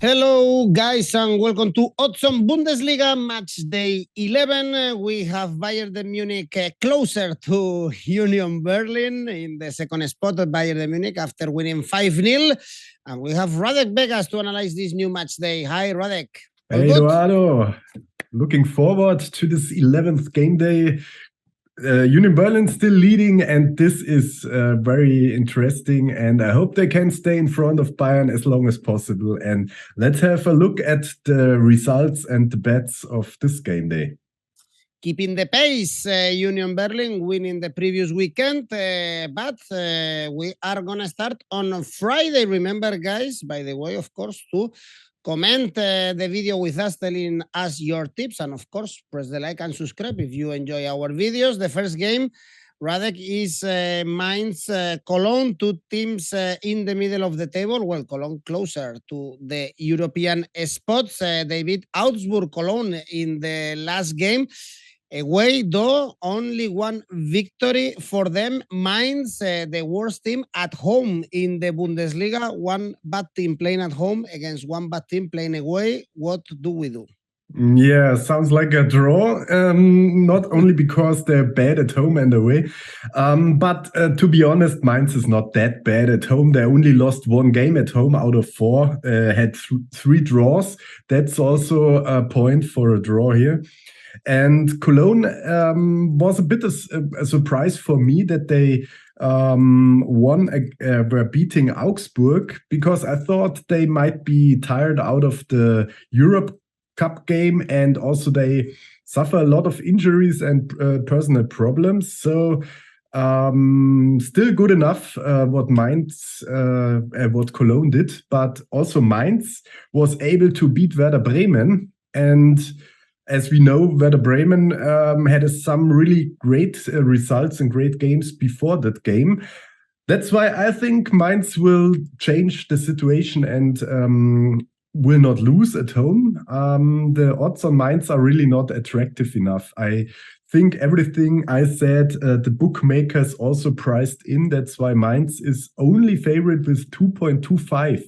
Hello, guys, and welcome to Odds on Bundesliga match day 11. We have Bayern Munich closer to Union Berlin in the second spot of Bayern Munich after winning 5-0. And we have Radek Vegas to analyze this new match day. Hi, Radek. Hey, Eduardo. Looking forward to this 11th game day. Union Berlin still leading, and this is very interesting, and I hope they can stay in front of Bayern as long as possible. And let's have a look at the results and the bets of this game day. Keeping the pace, Union Berlin winning the previous weekend, but we are going to start on Friday. Remember, guys, by the way, of course, to comment the video with us, telling us your tips, and of course, press the like and subscribe if you enjoy our videos. The first game, Radek, is Mainz, Cologne, two teams in the middle of the table. Well, Cologne closer to the European spots. They beat Augsburg, Cologne in the last game. Away, though, only one victory for them. Mainz, the worst team at home in the Bundesliga. One bad team playing at home against one bad team playing away. What do we do? Yeah, sounds like a draw. Not only because they're bad at home and away, but to be honest, Mainz is not that bad at home. They only lost one game at home out of four, had three draws. That's also a point for a draw here. And Cologne was a bit of a surprise for me that they were beating Augsburg, because I thought they might be tired out of the Europe Cup game, and also they suffer a lot of injuries and personal problems. So still good enough what Cologne did, but also Mainz was able to beat Werder Bremen. And as we know, Werder Bremen had some really great results and great games before that game. That's why I think Mainz will change the situation and will not lose at home. The odds on Mainz are really not attractive enough. I think everything I said, the bookmakers also priced in. That's why Mainz is only favorite with 2.25.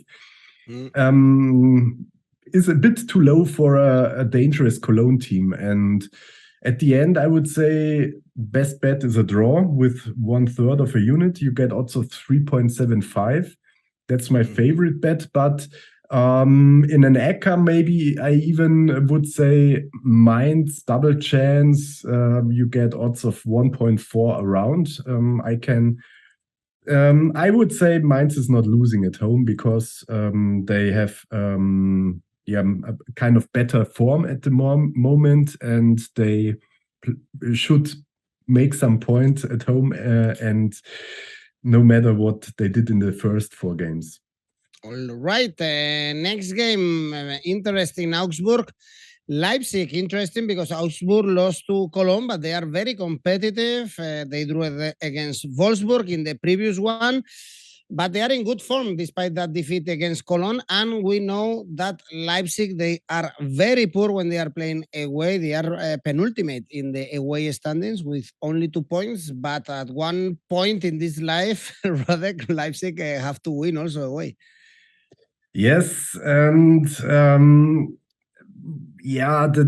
Is a bit too low for a dangerous Cologne team. And at the end, I would say best bet is a draw with 1/3 of a unit. You get odds of 3.75. That's my favorite bet. But in an ACCA, maybe I even would say Mainz double chance. You get odds of 1.4 around. I would say Mainz is not losing at home because they have a kind of better form at the moment, and they should make some point at home, and no matter what they did in the first four games. All right, next game, interesting, Augsburg. Leipzig, interesting because Augsburg lost to Cologne, but they are very competitive. They drew against Wolfsburg in the previous one, but they are in good form despite that defeat against Cologne. And we know that Leipzig, they are very poor when they are playing away. They are penultimate in the away standings with only 2 points. But at one point in this life, Radek, Leipzig have to win also away. Yes, and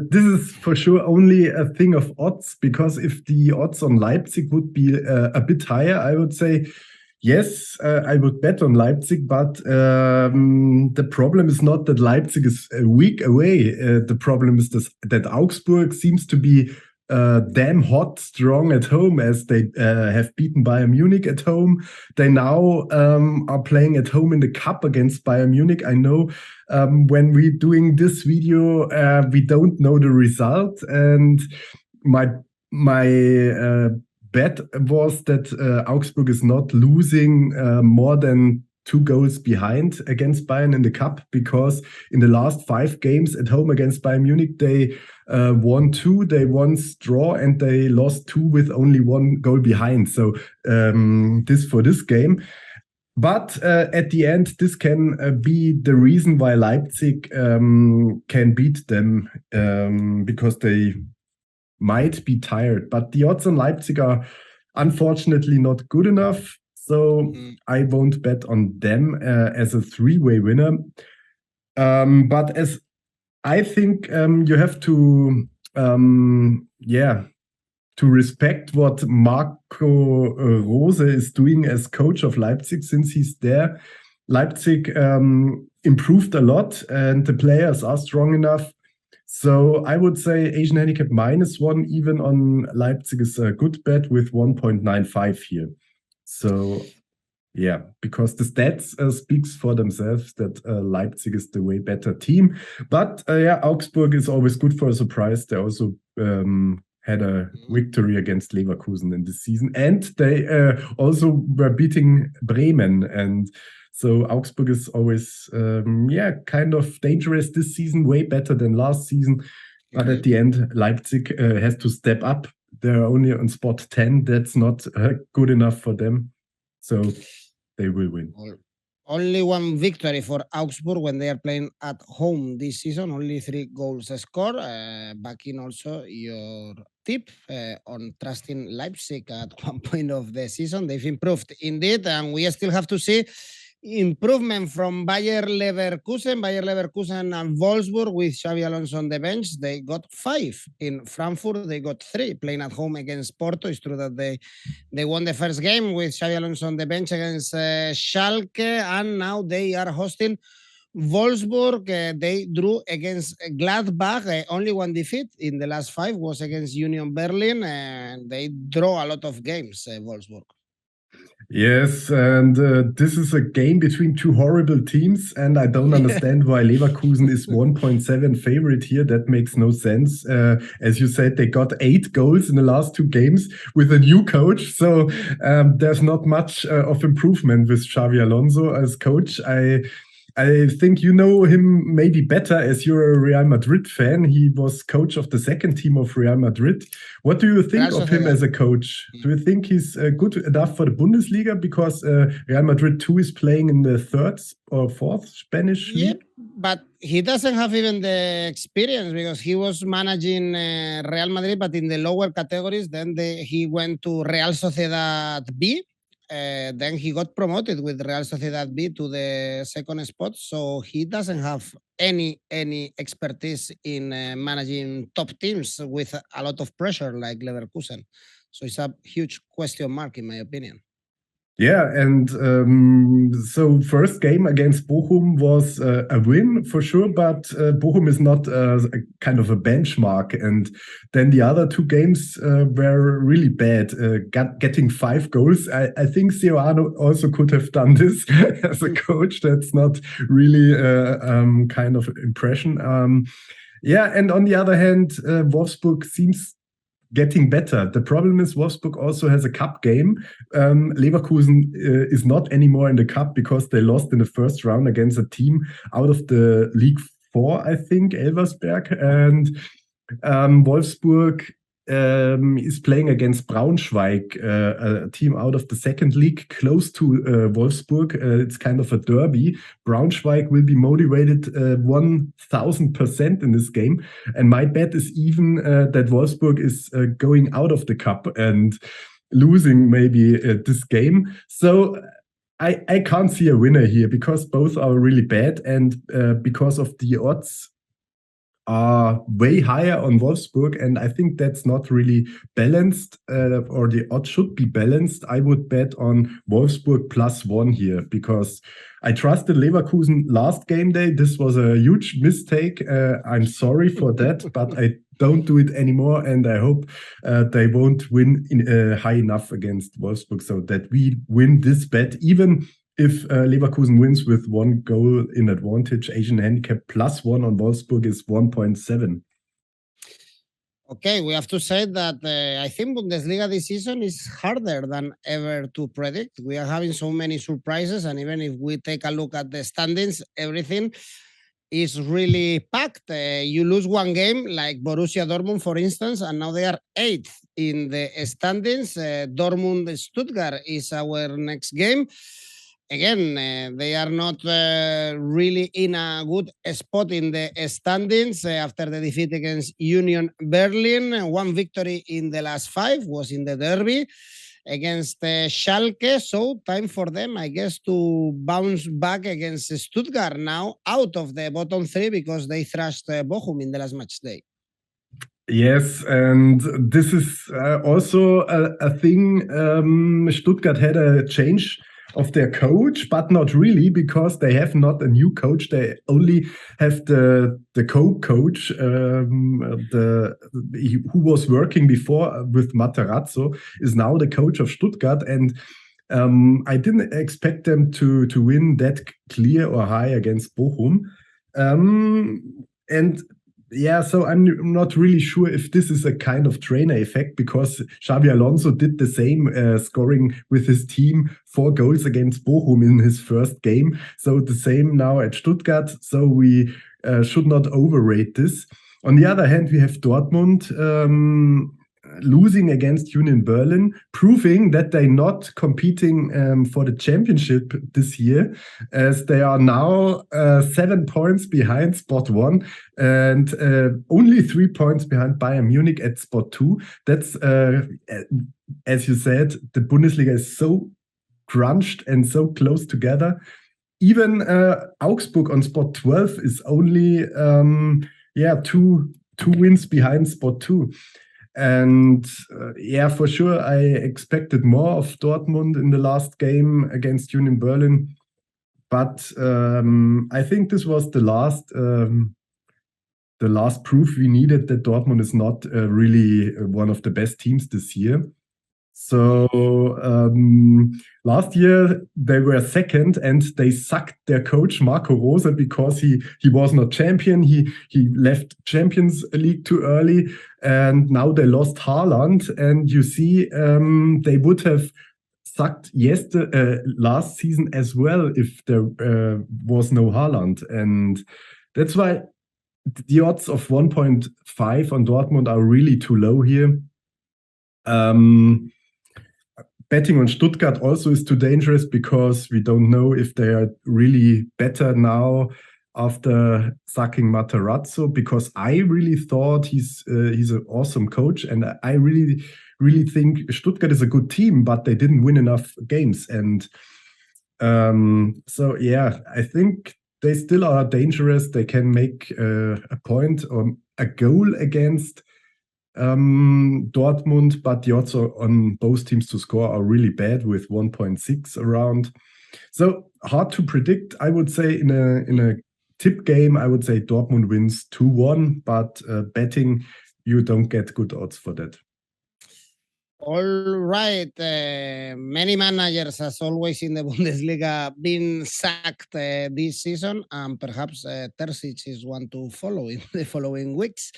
this is for sure only a thing of odds, because if the odds on Leipzig would be a bit higher, I would say, yes, I would bet on Leipzig, but the problem is not that Leipzig is weak away. The problem is that Augsburg seems to be damn hot, strong at home, as they have beaten Bayern Munich at home. They now are playing at home in the cup against Bayern Munich. I know when we're doing this video, we don't know the result, and my bet was that Augsburg is not losing more than 2 goals behind against Bayern in the cup, because in the last 5 games at home against Bayern Munich, they won 2, they once draw, and they lost 2 with only 1 goal behind. So this for this game. But at the end, this can be the reason why Leipzig can beat them, because they might be tired. But the odds on Leipzig are unfortunately not good enough. So I won't bet on them as a 3-way winner. But as I think you have to, to respect what Marco Rose is doing as coach of Leipzig since he's there. Leipzig improved a lot and the players are strong enough. So I would say Asian handicap -1 even on Leipzig is a good bet with 1.95 here. So yeah, because the stats speaks for themselves that Leipzig is the way better team. But Augsburg is always good for a surprise. They also had a victory against Leverkusen in this season. And they also were beating Bremen. And so Augsburg is always, kind of dangerous this season, way better than last season. But at the end, Leipzig has to step up. They're only on spot 10. That's not good enough for them. So they will win. Only one victory for Augsburg when they are playing at home this season. Only 3 goals scored. Backing also your tip on trusting Leipzig at one point of the season. They've improved indeed, and we still have to see improvement from Bayer Leverkusen and Wolfsburg with Xabi Alonso on the bench. They got 5 in Frankfurt. They got 3 playing at home against Porto. It's true that they won the first game with Xabi Alonso on the bench against Schalke, and now they are hosting Wolfsburg. They drew against Gladbach. Only one defeat in the last 5 was against Union Berlin, and they draw a lot of games, Wolfsburg. Yes, and this is a game between 2 horrible teams, and I don't understand why Leverkusen is 1.7 favorite here. That makes no sense. As you said, they got 8 goals in the last 2 games with a new coach, so there's not much of improvement with Xabi Alonso as coach. I think you know him maybe better as you're a Real Madrid fan. He was coach of the second team of Real Madrid. What do you think of him as a coach? Do you think he's good enough for the Bundesliga? Because Real Madrid 2 is playing in the 3rd or 4th Spanish league? But he doesn't have even the experience because he was managing Real Madrid, but in the lower categories. Then he went to Real Sociedad B. Then he got promoted with Real Sociedad B to the 2nd spot, so he doesn't have any expertise in managing top teams with a lot of pressure like Leverkusen. So it's a huge question mark in my opinion. Yeah, and so first game against Bochum was a win for sure, but Bochum is not a kind of a benchmark. And then the other 2 games were really bad, getting 5 goals. I think Seoane also could have done this as a coach. That's not really kind of impression. And on the other hand, Wolfsburg seems getting better. The problem is Wolfsburg also has a cup game. Leverkusen is not anymore in the cup because they lost in the first round against a team out of the League 4, I think, 𝐜𝐴𝐵𝐴𝐵𝐴𝐵𝐴𝐵. And Wolfsburg is playing against Braunschweig, a team out of the 2nd league, close to Wolfsburg. It's kind of a derby. Braunschweig will be motivated 1000% in this game. And my bet is even that Wolfsburg is going out of the cup and losing maybe this game. So I can't see a winner here because both are really bad, and because of the odds are way higher on Wolfsburg, and I think that's not really balanced, or the odds should be balanced. I would bet on Wolfsburg +1 here because I trusted Leverkusen last game day. This was a huge mistake. I'm sorry for that, but I don't do it anymore, and I hope they won't win high enough against Wolfsburg so that we win this bet, even if Leverkusen wins with 1 goal in advantage. Asian handicap +1 on Wolfsburg is 1.7. Okay, we have to say that I think Bundesliga this season is harder than ever to predict. We are having so many surprises, and even if we take a look at the standings, everything is really packed. You lose one game, like Borussia Dortmund, for instance, and now they are 8th in the standings. Dortmund Stuttgart is our next game. Again, they are not really in a good spot in the standings after the defeat against Union Berlin. 1 victory in the last 5 was in the derby. against Schalke. So time for them, I guess, to bounce back against Stuttgart now out of the bottom three because they thrashed Bochum in the last match day. Yes, and this is also a thing. Stuttgart had a change of their coach, but not really, because they have not a new coach. They only have the co-coach, who was working before with 𝐜𝐴𝐧𝐧𝐞𝐿 is now the coach of Stuttgart, and I didn't expect them to win that clear or high against Bochum, and. Yeah, so I'm not really sure if this is a kind of trainer effect, because Xabi Alonso did the same, scoring with his team 4 goals against Bochum in his first game. So the same now at Stuttgart. So we should not overrate this. On the other hand, we have Dortmund losing against Union Berlin, proving that they're not competing for the championship this year, as they are now 7 points behind spot 1 and only 3 points behind Bayern Munich at spot 2. That's, as you said, the Bundesliga is so crunched and so close together. Even Augsburg on spot 12 is only two wins behind spot 2. And yeah, for sure, I expected more of Dortmund in the last game against Union Berlin, but I think this was the last proof we needed that Dortmund is not really one of the best teams this year. So last year they were second, and they sacked their coach Marco Rose because he was not champion. He left Champions League too early, and now they lost Haaland. And you see, they would have sacked last season as well if there was no Haaland, and that's why the odds of 1.5 on Dortmund are really too low here. Betting on Stuttgart also is too dangerous, because we don't know if they are really better now after sacking 𝐼𝐴𝐧𝐼𝐴𝐧𝐿, because I really thought he's an awesome coach, and I really think Stuttgart is a good team, but they didn't win enough games. And so yeah, I think they still are dangerous. They can make a point or a goal against Dortmund, but the odds on both teams to score are really bad, with 1.6 around. So hard to predict. I would say in a tip game, I would say Dortmund wins 2-1, but betting, you don't get good odds for that. All right. Many managers, as always in the Bundesliga, been sacked this season, and perhaps Terzic is one to follow in the following weeks.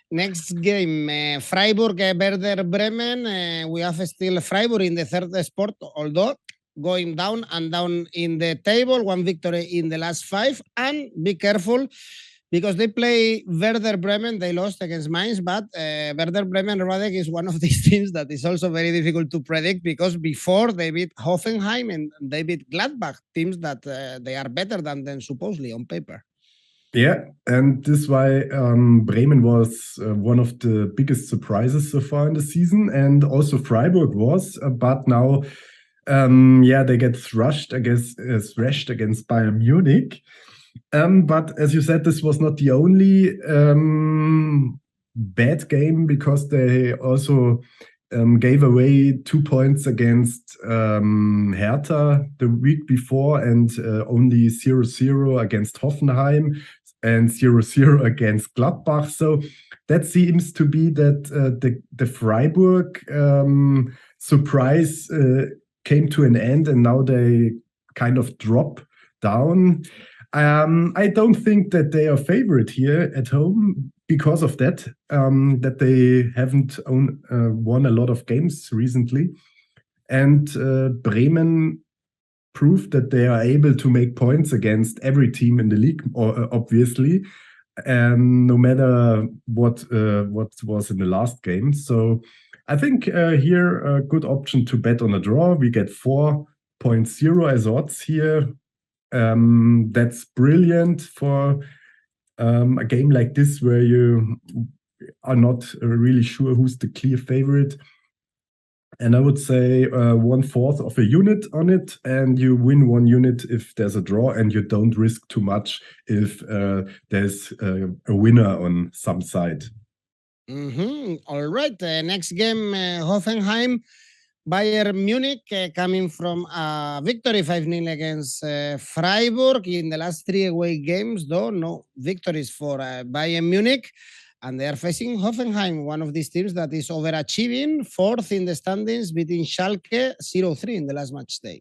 Next game, Freiburg, Werder Bremen. We have still Freiburg in the third spot, although going down and down in the table. 1 victory in the last 5. And be careful, because they play Werder Bremen. They lost against Mainz, but Werder Bremen, Radek, is one of these teams that is also very difficult to predict, because before they beat Hoffenheim and they beat Gladbach, teams that they are better than them supposedly on paper. Yeah, and this is why Bremen was one of the biggest surprises so far in the season, and also Freiburg was, but now, they get thrashed against Bayern Munich. But as you said, this was not the only bad game, because they also gave away 2 points against Hertha the week before, and only 0-0 against Hoffenheim, and 0-0 against Gladbach. So that seems to be that the Freiburg surprise came to an end, and now they kind of drop down. I don't think that they are favorite here at home because of that, that they haven't won a lot of games recently. And Bremen proved that they are able to make points against every team in the league, obviously, no matter what was in the last game. So I think here a good option to bet on a draw. We get 4.0 as odds here. That's brilliant for a game like this, where you are not really sure who's the clear favorite. And I would say 1/4 of a unit on it, and you win 1 unit if there's a draw, and you don't risk too much if there's a winner on some side. All right. Next game, Hoffenheim. Bayern Munich coming from a victory 5-0 against Freiburg in the last 3 away games, though no victories for Bayern Munich. And they are facing Hoffenheim, one of these teams that is overachieving, 4th in the standings, beating Schalke 0-3 in the last match day.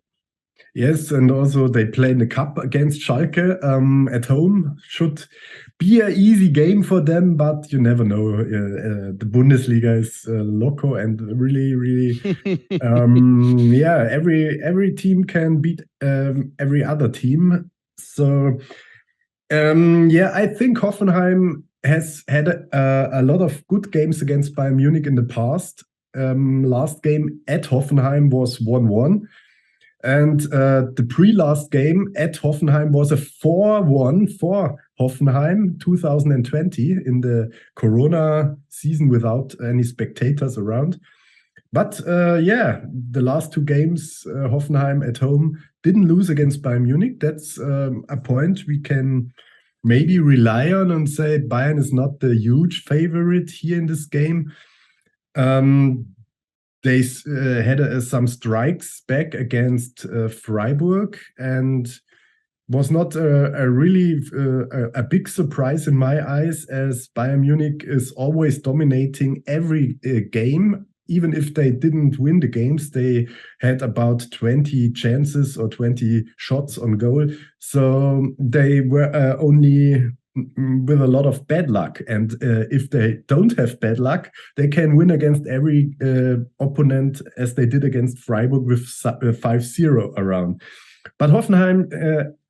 Yes, and also they play in the cup against Schalke at home. Should be an easy game for them, but you never know. The Bundesliga is loco and really, yeah. Every team can beat every other team. So yeah, I think Hoffenheim has had a lot of good games against Bayern Munich in the past. Last game at Hoffenheim was 1-1. And the pre-last game at Hoffenheim was a 4-1 for Hoffenheim 2020 in the Corona season without any spectators around. But yeah, the last 2 games, Hoffenheim at home didn't lose against Bayern Munich. That's a point we can maybe rely on and say Bayern is not the huge favorite here in this game. They had some strikes back against Freiburg, and was not a really a big surprise in my eyes, as Bayern Munich is always dominating every game. Even if they didn't win the games, they had about 20 chances or 20 shots on goal. So they were only with a lot of bad luck. And if they don't have bad luck, they can win against every opponent, as they did against Freiburg with 5-0 around. But Hoffenheim,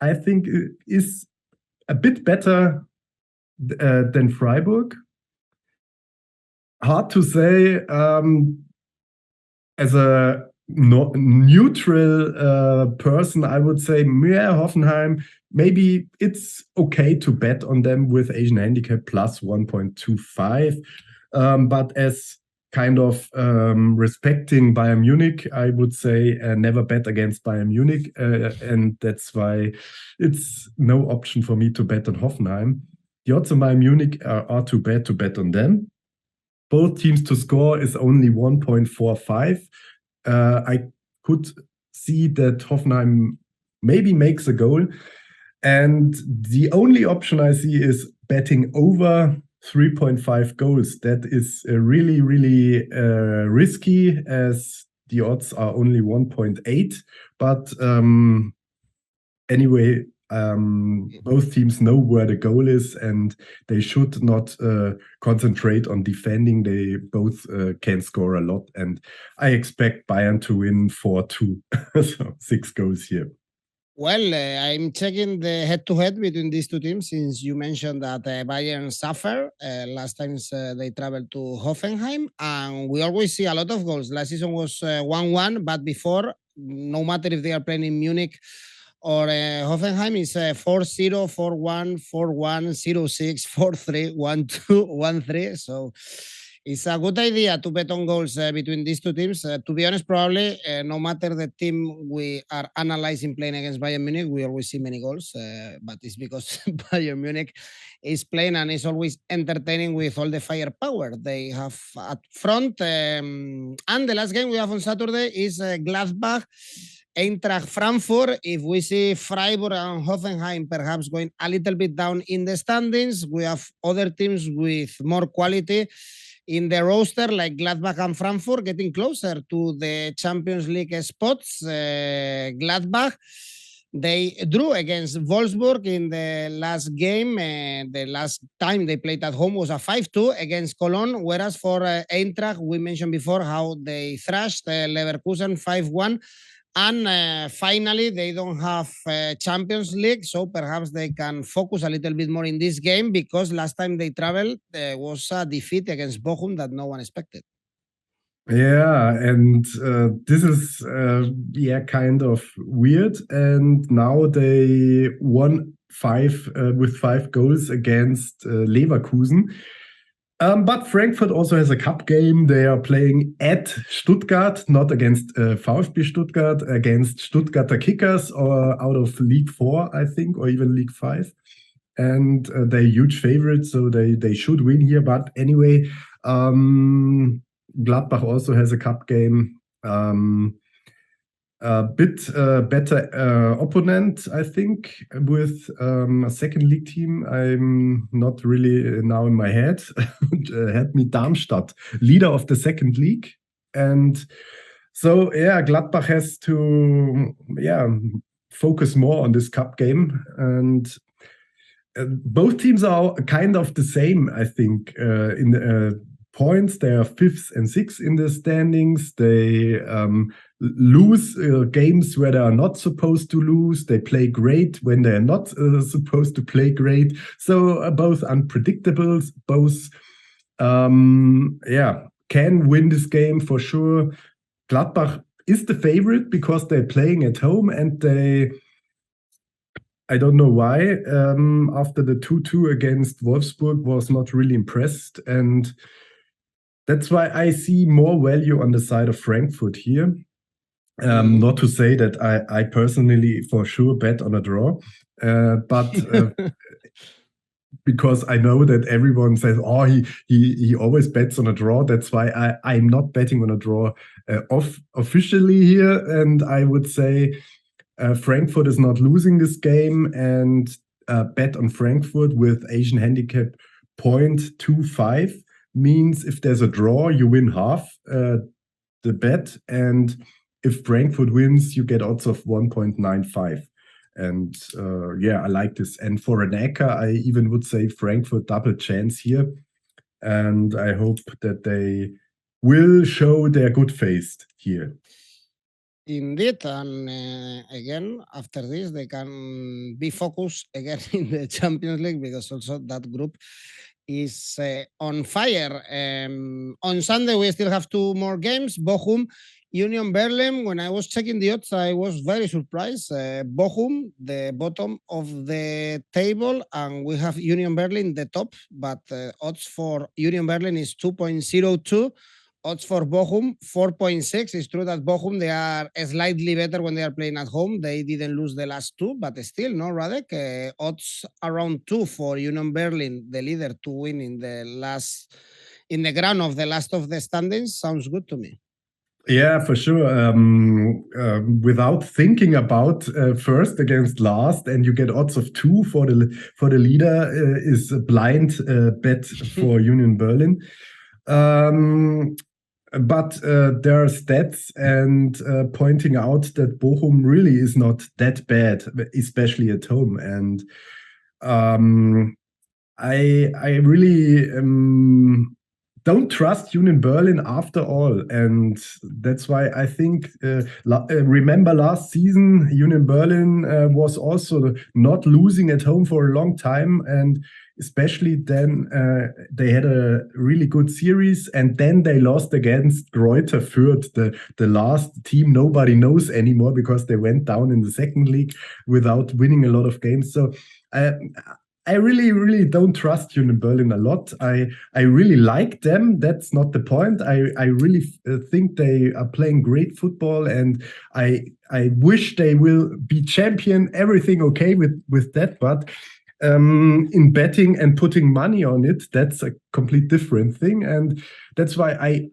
I think, is a bit better than Freiburg. Hard to say. As a neutral person, I would say, yeah, Hoffenheim, maybe it's okay to bet on them with Asian handicap plus 1.25. But as kind of respecting Bayern Munich, I would say never bet against Bayern Munich. And that's why it's no option for me to bet on Hoffenheim. The odds on Bayern Munich are too bad to bet on them. Both teams to score is only 1.45. I could see that Hoffenheim maybe makes a goal. And the only option I see is betting over 3.5 goals. That is really, really risky, as the odds are only 1.8. But anyway, both teams know where the goal is, and they should not concentrate on defending. They both can score a lot, and I expect Bayern to win 4-2. So 6 goals here. Well, I'm checking the head-to-head between these two teams, since you mentioned that Bayern suffered last times they traveled to Hoffenheim, and we always see a lot of goals. Last season was 1-1, but before, no matter if they are playing in Munich or Hoffenheim, is 4-0, 4-1, 4-1, 0-6, 4-3, 1-2, 1-3. So it's a good idea to bet on goals between these two teams. To be honest, probably no matter the team we are analyzing playing against Bayern Munich, we always see many goals. But it's because Bayern Munich is playing and is always entertaining with all the firepower they have at front. And the last game we have on Saturday is Gladbach, Eintracht Frankfurt. If we see Freiburg and Hoffenheim perhaps going a little bit down in the standings, we have other teams with more quality in the roster, like Gladbach and Frankfurt, getting closer to the Champions League spots. Gladbach, they drew against Wolfsburg in the last game. The last time they played at home was a 5-2 against Cologne, whereas for Eintracht, we mentioned before how they thrashed Leverkusen 5-1. And finally, they don't have Champions League, so perhaps they can focus a little bit more in this game, because last time they traveled was a defeat against Bochum that no one expected. Yeah, and this is yeah, kind of weird. And now they won with 5 goals against Leverkusen. But Frankfurt also has a cup game. They are playing at Stuttgart, not against VfB Stuttgart, against Stuttgarter Kickers, or out of League 4, I think, or even League 5. And they're huge favorites, so they should win here. But anyway, Gladbach also has a cup game. A bit better opponent, I think, with a second league team. I'm not really now in my head. Help me, Darmstadt, leader of the second league. And so, yeah, Gladbach has to, focus more on this cup game. And both teams are kind of the same, I think, in the points. They are 5th and 6th in the standings. They lose games where they are not supposed to lose. They play great when they are not supposed to play great. So both unpredictable, both can win this game for sure. Gladbach is the favorite because they're playing at home, and I don't know why, after the 2-2 against Wolfsburg, was not really impressed. And that's why I see more value on the side of Frankfurt here. Not to say that I personally for sure bet on a draw, but because I know that everyone says, oh, he always bets on a draw. That's why I'm not betting on a draw officially here. And I would say Frankfurt is not losing this game, and bet on Frankfurt with Asian handicap 0.25 means if there's a draw, you win half the bet, and if Frankfurt wins, you get odds of 1.95. And I like this. And for an 𝐿𝐴𝐴𝐶A, I even would say Frankfurt double chance here. And I hope that they will show their good face here. Indeed, and again, after this, they can be focused again in the Champions League, because also that group is on fire. On Sunday, we still have 2 more games. Bochum, Union Berlin. When I was checking the odds, I was very surprised. Bochum, the bottom of the table, and we have Union Berlin the top, but odds for Union Berlin is 2.02. Odds for Bochum, 4.6. It's true that Bochum, they are slightly better when they are playing at home. They didn't lose the last 2, but still, no, Radek? Odds around 2 for Union Berlin, the leader, to win in the ground of the last of the standings. Sounds good to me. Yeah, for sure. Without thinking about first against last, and you get odds of 2 for the leader, is a blind bet for Union Berlin. But there are stats and pointing out that Bochum really is not that bad, especially at home. And I really don't trust Union Berlin after all. And that's why I think, remember last season, Union Berlin was also not losing at home for a long time. And especially then they had a really good series, and then they lost against Greuther Fürth, the last team nobody knows anymore, because they went down in the second league without winning a lot of games. So I really, really don't trust Union Berlin a lot. I really like them. That's not the point. I really think they are playing great football, and I wish they will be champion. Everything okay with that, but in betting and putting money on it, that's a complete different thing. And that's why I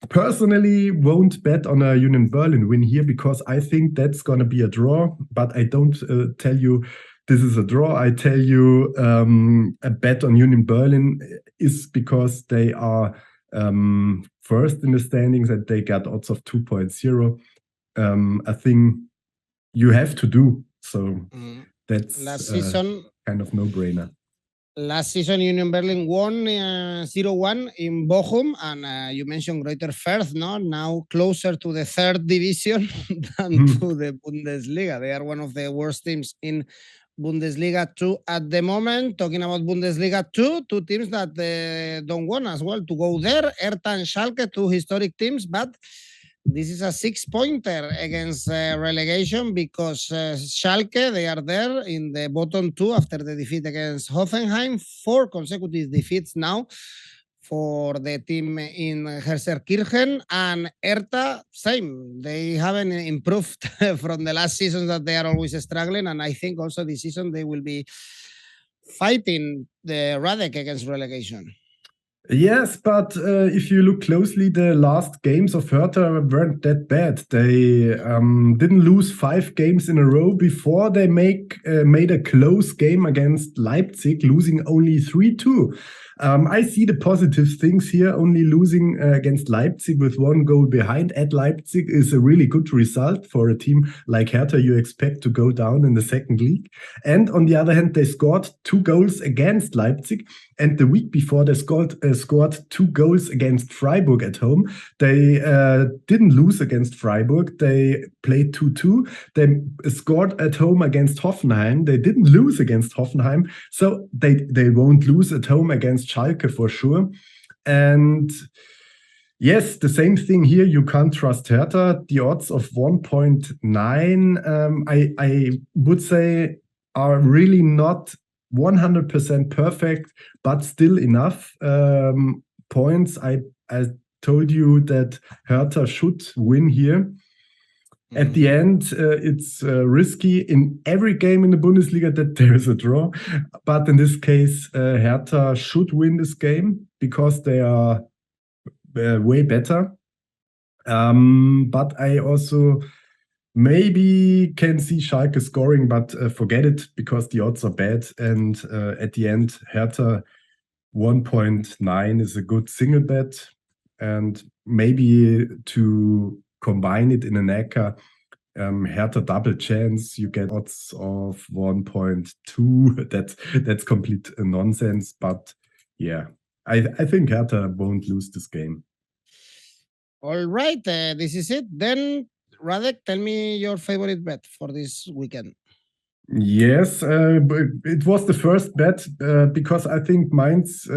personally won't bet on a Union Berlin win here, because I think that's going to be a draw. But I don't tell you this is a draw. I tell you a bet on Union Berlin is because they are first in the standings and they got odds of 2.0. A thing you have to do. So that's last season, kind of no-brainer. Last season, Union Berlin won 0-1 in Bochum, and you mentioned Greuther Fürth, no? Now closer to the 3rd division than to the Bundesliga. They are one of the worst teams in Bundesliga 2 at the moment. Talking about Bundesliga 2, 2 teams that don't want as well to go there. Hertha and Schalke, 2 historic teams, but this is a 6-pointer against relegation, because Schalke, they are there in the bottom 2 after the defeat against Hoffenheim. 4 consecutive defeats now for the team in 𝐜𝐿𝐴𝐧𝐴𝐺𝐿, and Hertha, same. They haven't improved from the last season that they are always struggling, and I think also this season they will be fighting the Radek against relegation. Yes, but if you look closely, the last games of Hertha weren't that bad. They didn't lose 5 games in a row before they made a close game against Leipzig, losing only 3-2. I see the positive things here. Only losing against Leipzig with 1 goal behind at Leipzig is a really good result for a team like Hertha. You expect to go down in the second league. And on the other hand, they scored 2 goals against Leipzig. And the week before, they scored 2 goals against Freiburg at home. They didn't lose against Freiburg. They played 2-2. They scored at home against Hoffenheim. They didn't lose against Hoffenheim. So they won't lose at home against Schalke for sure. And yes, the same thing here. You can't trust Hertha. The odds of 1.9, I would say, are really not 100% perfect, but still enough points. I told you that Hertha should win here. At the end, it's risky in every game in the Bundesliga that there is a draw. But in this case, Hertha should win this game because they are way better. But I also maybe can see Schalke scoring, but forget it because the odds are bad. And at the end, Hertha 1.9 is a good single bet. And maybe to combine it in an 𝐿𝐴𝐴, Hertha double chance, you get odds of 1.2. That's complete nonsense. But yeah, I think Hertha won't lose this game. All right, this is it. Then, Radek, tell me your favorite bet for this weekend. Yes, but it was the first bet because I think Mainz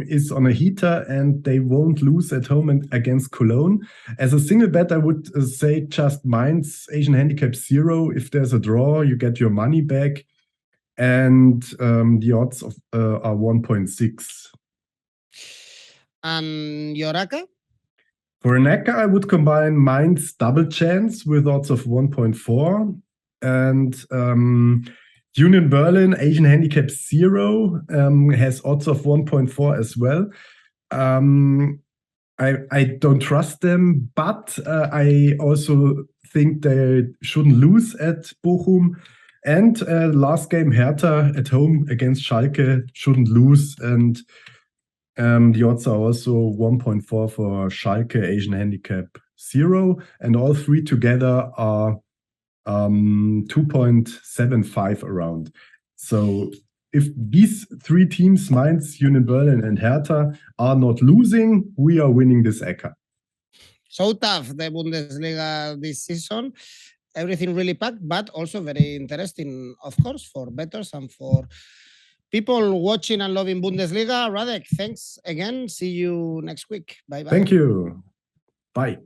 is on a heater and they won't lose at home against Cologne. As a single bet, I would say just Mainz, Asian handicap 0. If there's a draw, you get your money back. And the odds are 1.6. And your 𝐿𝐴𝐴? For an 𝐿𝐴𝐴, I would combine Mainz double chance with odds of 1.4. And Union Berlin, Asian handicap 0, has odds of 1.4 as well. I don't trust them, but I also think they shouldn't lose at Bochum. And last game, Hertha at home against Schalke shouldn't lose. And the odds are also 1.4 for Schalke, Asian handicap 0. And all 3 together are 2.75 around. So if these 3 teams, Mainz, Union Berlin, and Hertha, are not losing, we are winning this 𝐿𝐴𝐴. So tough, the Bundesliga this season. Everything really packed, but also very interesting, of course, for bettors and for people watching and loving Bundesliga. Radek, thanks again. See you next week. Bye-bye. Thank you. Bye.